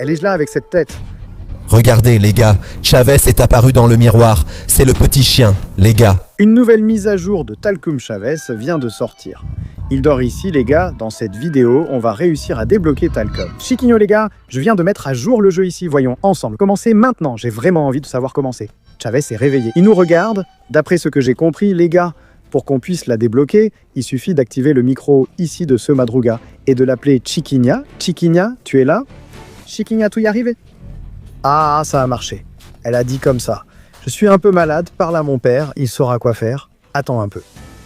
Elle est là avec cette tête. Regardez les gars, Chavez est apparu dans le miroir. C'est le petit chien, les gars. Une nouvelle mise à jour de Talcum Chavez vient de sortir. Il dort ici, les gars. Dans cette vidéo, on va réussir à débloquer Talcum. Chiquinho, les gars, je viens de mettre à jour le jeu ici. Voyons ensemble. Commencez maintenant. J'ai vraiment envie de savoir comment c'est. Chavez est réveillé. Il nous regarde. D'après ce que j'ai compris, les gars, pour qu'on puisse la débloquer, il suffit d'activer le micro ici de ce Madruga et de l'appeler Chiquinha. Chiquinha, tu es là? Chiquinha, tu y arrivé? Ah, ça a marché. Elle a dit comme ça. Je suis un peu malade, parle à mon père, il saura quoi faire. Attends un peu.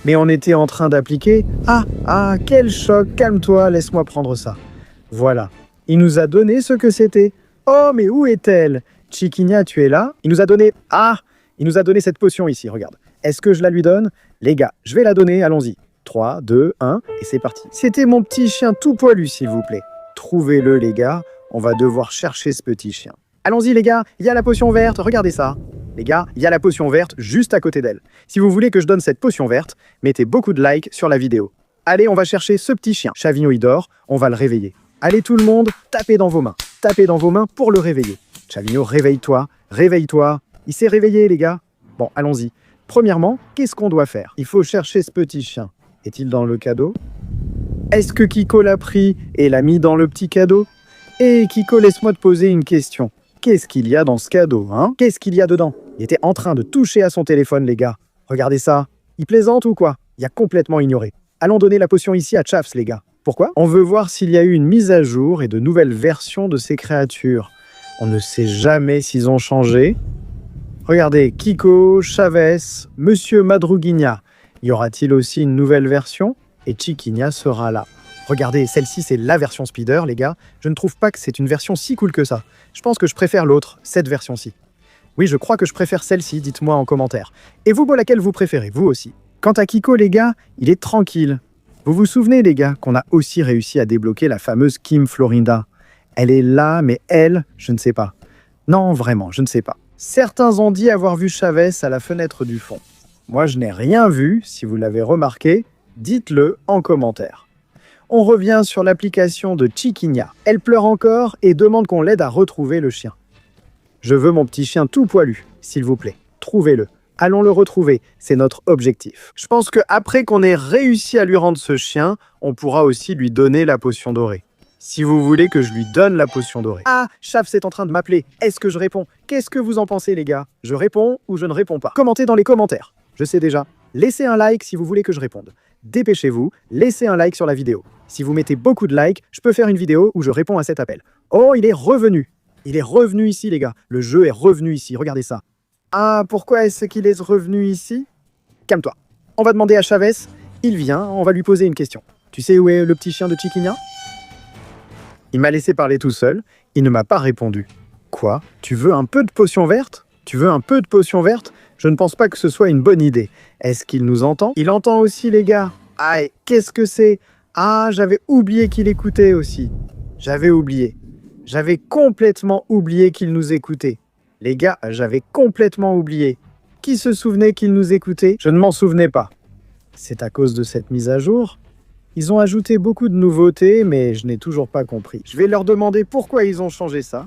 Mais on était en train d'appliquer... Ah, quel choc, calme-toi, laisse-moi prendre ça. Voilà. Il nous a donné ce que c'était. Oh, mais où est-elle? Chiquinha, tu es là? Il nous a donné... il nous a donné cette potion ici, regarde. Est-ce que je la lui donne? Les gars, je vais la donner, allons-y. 3, 2, 1, et c'est parti. C'était mon petit chien tout poilu, s'il vous plaît. Trouvez-le, les gars. On va devoir chercher ce petit chien. Allons-y les gars, il y a la potion verte, regardez ça. Les gars, il y a la potion verte juste à côté d'elle. Si vous voulez que je donne cette potion verte, mettez beaucoup de likes sur la vidéo. Allez, on va chercher ce petit chien. Chavino, il dort, on va le réveiller. Allez tout le monde, tapez dans vos mains. Tapez dans vos mains pour le réveiller. Chavino, réveille-toi, réveille-toi. Il s'est réveillé les gars. Bon, allons-y. Premièrement, qu'est-ce qu'on doit faire? Il faut chercher ce petit chien. Est-il dans le cadeau? Est-ce que Kiko l'a pris et l'a mis dans le petit cadeau? Et Kiko, laisse-moi te poser une question. Qu'est-ce qu'il y a dans ce cadeau, hein? Qu'est-ce qu'il y a dedans? Il était en train de toucher à son téléphone, les gars. Regardez ça. Il plaisante ou quoi? Il a complètement ignoré. Allons donner la potion ici à Chavs, les gars. Pourquoi? On veut voir s'il y a eu une mise à jour et de nouvelles versions de ces créatures. On ne sait jamais s'ils ont changé. Regardez, Kiko, Chavez, Monsieur Madruguinha. Y aura-t-il aussi une nouvelle version? Et Chiquinha sera là. Regardez, celle-ci, c'est la version Speeder, les gars. Je ne trouve pas que c'est une version si cool que ça. Je pense que je préfère l'autre, cette version-ci. Oui, je crois que je préfère celle-ci, dites-moi en commentaire. Et vous, laquelle vous préférez, vous aussi? Quant à Kiko, les gars, il est tranquille. Vous vous souvenez, les gars, qu'on a aussi réussi à débloquer la fameuse Kim Florinda? Elle est là, mais elle, je ne sais pas. Non, vraiment, je ne sais pas. Certains ont dit avoir vu Chavez à la fenêtre du fond. Moi, je n'ai rien vu. Si vous l'avez remarqué, dites-le en commentaire. On revient sur l'application de Chiquinha. Elle pleure encore et demande qu'on l'aide à retrouver le chien. Je veux mon petit chien tout poilu, s'il vous plaît. Trouvez-le. Allons le retrouver, c'est notre objectif. Je pense qu'après qu'on ait réussi à lui rendre ce chien, on pourra aussi lui donner la potion dorée. Si vous voulez que je lui donne la potion dorée. Ah, Chavs est en train de m'appeler. Est-ce que je réponds? Qu'est-ce que vous en pensez, les gars? Je réponds ou je ne réponds pas? Commentez dans les commentaires. Je sais déjà. Laissez un like si vous voulez que je réponde. Dépêchez-vous, laissez un like sur la vidéo. Si vous mettez beaucoup de likes, je peux faire une vidéo où je réponds à cet appel. Oh, il est revenu. Il est revenu ici, les gars. Le jeu est revenu ici, regardez ça. Ah, pourquoi est-ce qu'il est revenu ici? Calme-toi. On va demander à Chavez. Il vient, on va lui poser une question. Tu sais où est le petit chien de Chiquinha? Il m'a laissé parler tout seul. Il ne m'a pas répondu. Quoi? Tu veux un peu de potion verte? Tu veux un peu de potion verte? Je ne pense pas que ce soit une bonne idée. Est-ce qu'il nous entend? Il entend aussi, les gars. Aïe, qu'est-ce que c'est? Ah, j'avais oublié qu'il écoutait aussi. J'avais oublié. J'avais complètement oublié qu'il nous écoutait. Les gars, j'avais complètement oublié. Qui se souvenait qu'il nous écoutait? Je ne m'en souvenais pas. C'est à cause de cette mise à jour? Ils ont ajouté beaucoup de nouveautés, mais je n'ai toujours pas compris. Je vais leur demander pourquoi ils ont changé ça.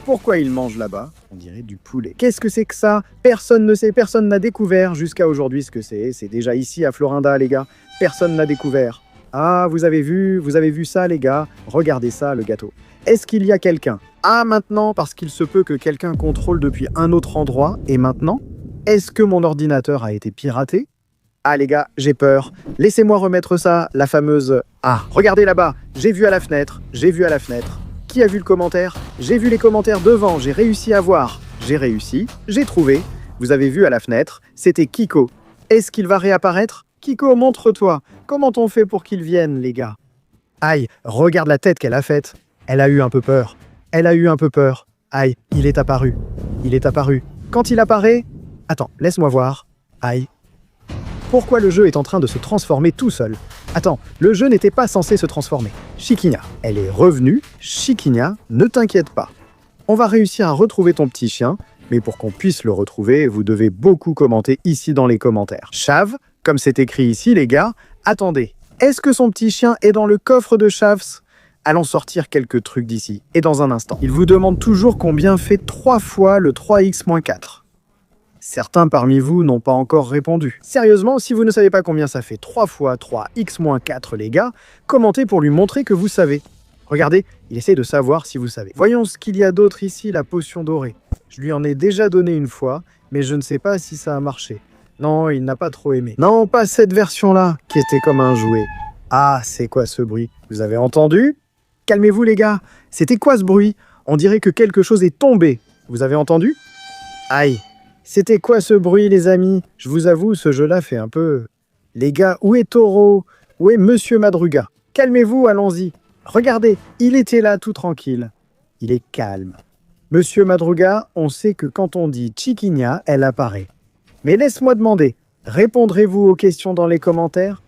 Pourquoi ils mangent là-bas? On dirait du poulet. Qu'est-ce que c'est que ça? Personne ne sait, personne n'a découvert jusqu'à aujourd'hui ce que c'est. C'est déjà ici à Florinda, les gars. Personne n'a découvert. Ah, vous avez vu ça, les gars? Regardez ça, le gâteau. Est-ce qu'il y a quelqu'un? Ah, maintenant, parce qu'il se peut que quelqu'un contrôle depuis un autre endroit. Et maintenant? Est-ce que mon ordinateur a été piraté? Ah, les gars, j'ai peur. Laissez-moi remettre ça, la fameuse... Ah, regardez là-bas. J'ai vu à la fenêtre. J'ai vu à la fenêtre. Qui a vu le commentaire? J'ai vu les commentaires devant, j'ai réussi à voir. J'ai réussi, j'ai trouvé. Vous avez vu à la fenêtre, c'était Kiko. Est-ce qu'il va réapparaître? Kiko, montre-toi. Comment on fait pour qu'il vienne, les gars? Aïe, regarde la tête qu'elle a faite. Elle a eu un peu peur. Elle a eu un peu peur. Aïe, il est apparu. Il est apparu. Quand il apparaît... Attends, laisse-moi voir. Aïe. Pourquoi le jeu est en train de se transformer tout seul? Attends, le jeu n'était pas censé se transformer. Chiquinha, elle est revenue. Chiquinha, ne t'inquiète pas. On va réussir à retrouver ton petit chien, mais pour qu'on puisse le retrouver, vous devez beaucoup commenter ici dans les commentaires. Chav, comme c'est écrit ici, les gars, attendez. Est-ce que son petit chien est dans le coffre de Chavs? Allons sortir quelques trucs d'ici, et dans un instant. Il vous demande toujours combien fait 3 fois le 3x-4. Certains parmi vous n'ont pas encore répondu. Sérieusement, si vous ne savez pas combien ça fait 3 fois 3x-4 les gars, commentez pour lui montrer que vous savez. Regardez, il essaie de savoir si vous savez. Voyons ce qu'il y a d'autre ici, la potion dorée. Je lui en ai déjà donné une fois, mais je ne sais pas si ça a marché. Non, il n'a pas trop aimé. Non, pas cette version-là, qui était comme un jouet. Ah, c'est quoi ce bruit? Vous avez entendu? Calmez-vous les gars, c'était quoi ce bruit? On dirait que quelque chose est tombé. Vous avez entendu? Aïe, c'était quoi ce bruit les amis? Je vous avoue, ce jeu-là fait un peu... Les gars, où est Taureau? Où est Monsieur Madruga? Calmez-vous, allons-y. Regardez, il était là tout tranquille. Il est calme. Monsieur Madruga, on sait que quand on dit Chiquinia, elle apparaît. Mais laisse-moi demander, répondrez-vous aux questions dans les commentaires?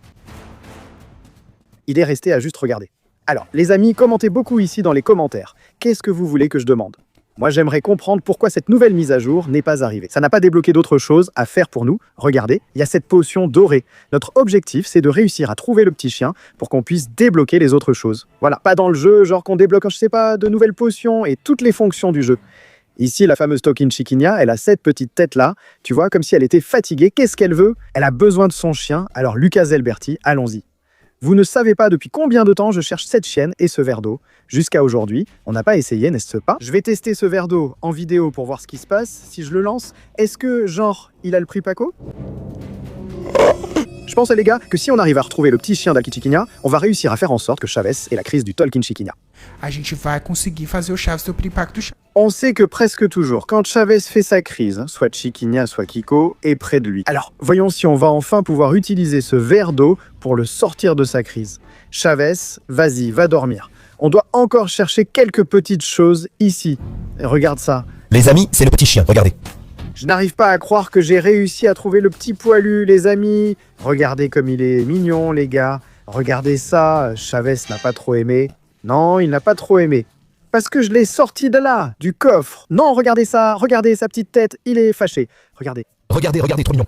Il est resté à juste regarder. Alors, les amis, commentez beaucoup ici dans les commentaires. Qu'est-ce que vous voulez que je demande? Moi, j'aimerais comprendre pourquoi cette nouvelle mise à jour n'est pas arrivée. Ça n'a pas débloqué d'autres choses à faire pour nous. Regardez, il y a cette potion dorée. Notre objectif, c'est de réussir à trouver le petit chien pour qu'on puisse débloquer les autres choses. Voilà, pas dans le jeu, genre qu'on débloque, je sais pas, de nouvelles potions et toutes les fonctions du jeu. Ici, la fameuse Tokin Chiquinia, elle a cette petite tête-là, tu vois, comme si elle était fatiguée. Qu'est-ce qu'elle veut? Elle a besoin de son chien. Alors, Lucas Zelberti, allons-y. Vous ne savez pas depuis combien de temps je cherche cette chienne et ce verre d'eau. Jusqu'à aujourd'hui, on n'a pas essayé, n'est-ce pas? Je vais tester ce verre d'eau en vidéo pour voir ce qui se passe. Si je le lance, est-ce que, genre, il a le prix Paco? Je pense, les gars, que si on arrive à retrouver le petit chien d'Alquichiquinha, on va réussir à faire en sorte que Chavez ait la crise du Tolkien Chiquinha. A gente vai conseguir fazer o Chaves do Pripac do Chaves. On sait que presque toujours, quand Chavez fait sa crise, soit Chiquinha, soit Kiko, est près de lui. Alors, voyons si on va enfin pouvoir utiliser ce verre d'eau pour le sortir de sa crise. Chavez, vas-y, va dormir. On doit encore chercher quelques petites choses ici. Regarde ça. Les amis, c'est le petit chien, regardez. Je n'arrive pas à croire que j'ai réussi à trouver le petit poilu, les amis. Regardez comme il est mignon, les gars. Regardez ça, Chavez n'a pas trop aimé. Non, il n'a pas trop aimé. Parce que je l'ai sorti de là, du coffre. Non, regardez ça, regardez sa petite tête, il est fâché. Regardez. Regardez, regardez, trop mignon.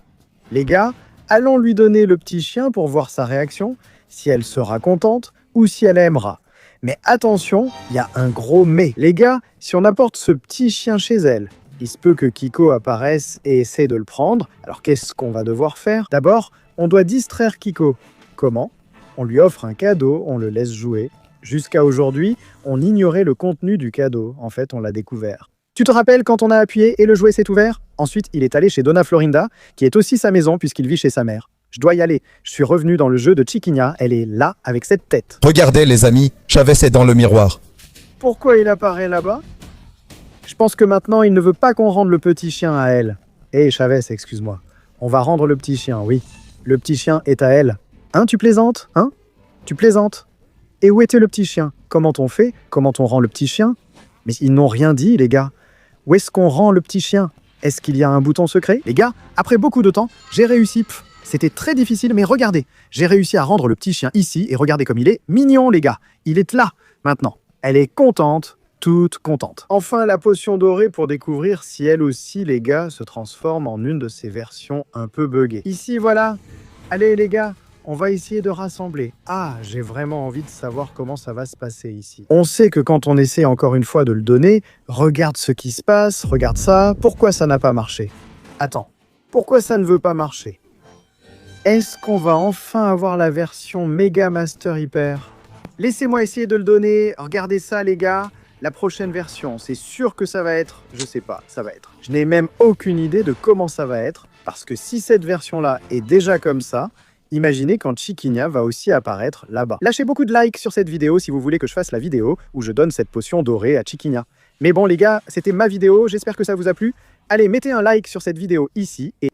Les gars, allons lui donner le petit chien pour voir sa réaction, si elle sera contente ou si elle aimera. Mais attention, il y a un gros mais. Les gars, si on apporte ce petit chien chez elle, il se peut que Kiko apparaisse et essaie de le prendre. Alors qu'est-ce qu'on va devoir faire? D'abord, on doit distraire Kiko. Comment? On lui offre un cadeau, on le laisse jouer. Jusqu'à aujourd'hui, on ignorait le contenu du cadeau. En fait, on l'a découvert. Tu te rappelles quand on a appuyé et le jouet s'est ouvert? Ensuite, il est allé chez Donna Florinda, qui est aussi sa maison puisqu'il vit chez sa mère. Je dois y aller. Je suis revenu dans le jeu de Chiquinia. Elle est là, avec cette tête. Regardez les amis, Chavez est dans le miroir. Pourquoi il apparaît là-bas? Je pense que maintenant, il ne veut pas qu'on rende le petit chien à elle. Hé, Chavez, excuse-moi. On va rendre le petit chien, oui. Le petit chien est à elle. Hein, tu plaisantes? Hein? Tu plaisantes? Et où était le petit chien? Comment on fait? Comment on rend le petit chien? Mais ils n'ont rien dit, les gars. Où est-ce qu'on rend le petit chien? Est-ce qu'il y a un bouton secret? Les gars, après beaucoup de temps, j'ai réussi. C'était très difficile, mais regardez. J'ai réussi à rendre le petit chien ici, et regardez comme il est mignon, les gars. Il est là, maintenant. Elle est contente, toute contente. Enfin, la potion dorée pour découvrir si elle aussi, les gars, se transforme en une de ces versions un peu buggées. Ici, voilà. Allez, les gars. On va essayer de rassembler. Ah, j'ai vraiment envie de savoir comment ça va se passer ici. On sait que quand on essaie encore une fois de le donner, regarde ce qui se passe, regarde ça. Pourquoi ça n'a pas marché? Attends, pourquoi ça ne veut pas marcher? Est-ce qu'on va enfin avoir la version Mega Master Hyper? Laissez-moi essayer de le donner. Regardez ça, les gars. La prochaine version, c'est sûr que ça va être... Je sais pas, ça va être. Je n'ai même aucune idée de comment ça va être. Parce que si cette version-là est déjà comme ça... Imaginez quand Chiquinia va aussi apparaître là-bas. Lâchez beaucoup de likes sur cette vidéo si vous voulez que je fasse la vidéo où je donne cette potion dorée à Chiquinia. Mais bon les gars, c'était ma vidéo, j'espère que ça vous a plu. Allez, mettez un like sur cette vidéo ici et